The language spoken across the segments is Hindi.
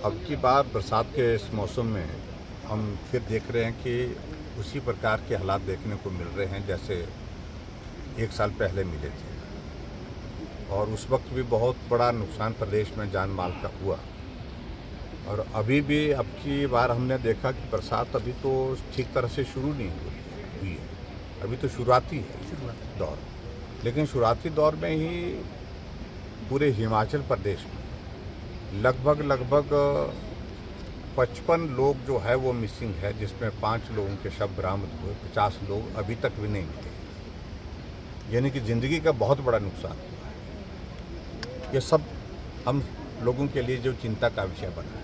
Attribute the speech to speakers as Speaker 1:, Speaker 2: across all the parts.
Speaker 1: अब की बार बरसात के इस मौसम में हम फिर देख रहे हैं कि उसी प्रकार के हालात देखने को मिल रहे हैं जैसे एक साल पहले मिले थे। और उस वक्त भी बहुत बड़ा नुकसान प्रदेश में जान माल का हुआ। और अभी भी अब की बार हमने देखा कि बरसात अभी तो ठीक तरह से शुरू नहीं हुई है, अभी तो शुरुआती है दौर। लेकिन शुरुआती दौर में ही पूरे हिमाचल प्रदेश में लगभग 55 लोग जो है वो मिसिंग है, जिसमें 5 लोगों के शव बरामद हुए, 50 लोग अभी तक भी नहीं मिले। यानी कि ज़िंदगी का बहुत बड़ा नुकसान हुआ है। ये सब हम लोगों के लिए जो चिंता का विषय बना है।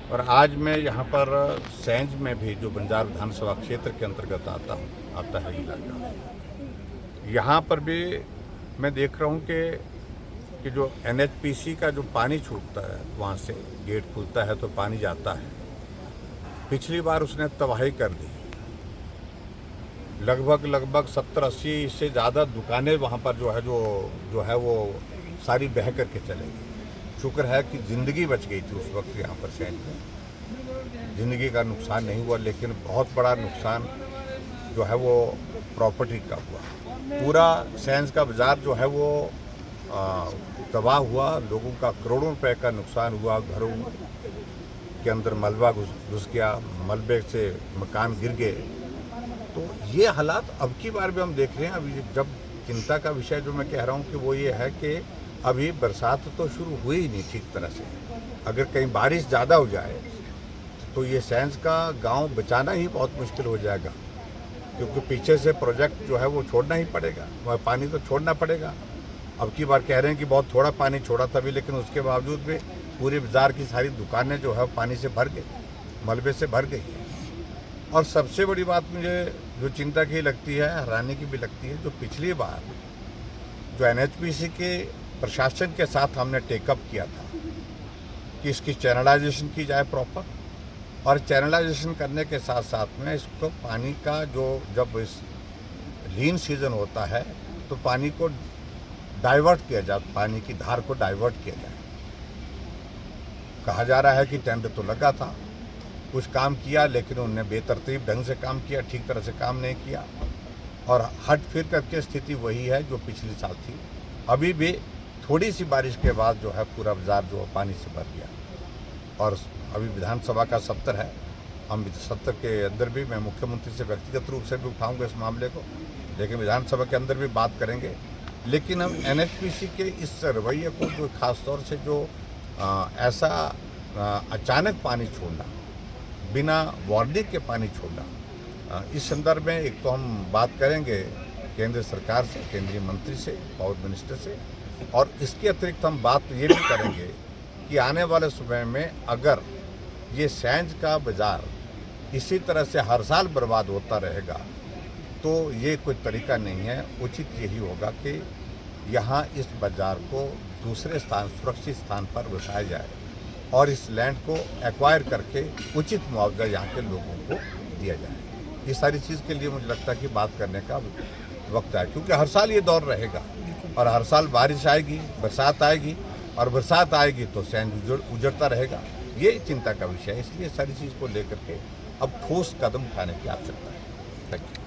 Speaker 1: और आज मैं यहाँ पर सैंज में भी, जो बंजार विधानसभा क्षेत्र के अंतर्गत आता है इलाका, यहाँ पर भी मैं देख रहा हूँ कि जो NHPC का जो पानी छूटता है, वहाँ से गेट खुलता है तो पानी जाता है। पिछली बार उसने तबाही कर दी। लगभग 70-80 से ज़्यादा दुकानें वहाँ पर जो है वो सारी बह करके चले गई। शुक्र है कि ज़िंदगी बच गई थी उस वक्त यहाँ पर सैंज में। ज़िंदगी का नुकसान नहीं हुआ, लेकिन बहुत बड़ा नुकसान जो है वो प्रॉपर्टी का हुआ। पूरा सैंज का बाज़ार जो है वो तबाह हुआ। लोगों का करोड़ों रुपए का नुकसान हुआ। घरों के अंदर मलबा घुस गया, मलबे से मकान गिर गए। तो ये हालात अब की बार भी हम देख रहे हैं। अभी जब चिंता का विषय जो मैं कह रहा हूँ कि वो ये है कि अभी बरसात तो शुरू हुई ही नहीं ठीक तरह से। अगर कहीं बारिश ज़्यादा हो जाए तो ये सैंज का गांव बचाना ही बहुत मुश्किल हो जाएगा, क्योंकि पीछे से प्रोजेक्ट जो है वो छोड़ना ही पड़ेगा, वह पानी तो छोड़ना पड़ेगा। अब की बार कह रहे हैं कि बहुत थोड़ा पानी छोड़ा तभी, लेकिन उसके बावजूद भी पूरे बाज़ार की सारी दुकानें जो है पानी से भर गई, मलबे से भर गई। और सबसे बड़ी बात मुझे जो चिंता की लगती है, हैरानी की भी लगती है, जो पिछली बार जो NHPC के प्रशासन के साथ हमने टेकअप किया था कि इसकी चैनलाइजेशन की जाए प्रॉपर, और चैनलाइजेशन करने के साथ साथ में इसको पानी का जब इस लीन सीजन होता है तो पानी को डाइवर्ट किया जाए, पानी की धार को डाइवर्ट किया जाए। कहा जा रहा है कि टेंडर तो लगा था, कुछ काम किया, लेकिन उन्होंने बेतरतीब ढंग से काम किया, ठीक तरह से काम नहीं किया, और हट फिर करके स्थिति वही है जो पिछले साल थी। अभी भी थोड़ी सी बारिश के बाद जो है पूरा बाजार जो पानी से भर गया। और अभी विधानसभा का सत्र है, हम सत्र के अंदर भी मैं मुख्यमंत्री से व्यक्तिगत रूप से भी उठाऊंगा इस मामले को, लेकिन विधानसभा के अंदर भी बात करेंगे। लेकिन हम NHPC के इस रवैये को, जो खास तौर से जो ऐसा अचानक पानी छोड़ना, बिना वार्निंग के पानी छोड़ना, इस संदर्भ में एक तो हम बात करेंगे केंद्र सरकार से, केंद्रीय मंत्री से, पावर मिनिस्टर से, और इसके अतिरिक्त हम बात ये भी करेंगे कि आने वाले समय में अगर ये सैंज का बाज़ार इसी तरह से हर साल बर्बाद होता रहेगा तो ये कोई तरीका नहीं है। उचित यही होगा कि यहाँ इस बाज़ार को दूसरे स्थान, सुरक्षित स्थान पर बसाया जाए और इस लैंड को एक्वायर करके उचित मुआवजा यहाँ के लोगों को दिया जाए। ये सारी चीज़ के लिए मुझे लगता है कि बात करने का वक्त है, क्योंकि हर साल ये दौर रहेगा और हर साल बारिश आएगी, बरसात आएगी, और बरसात आएगी तो सैंज उजड़ता रहेगा। ये चिंता का विषय है। इसलिए सारी चीज़ को लेकर के अब ठोस कदम उठाने की आवश्यकता है। Thank you.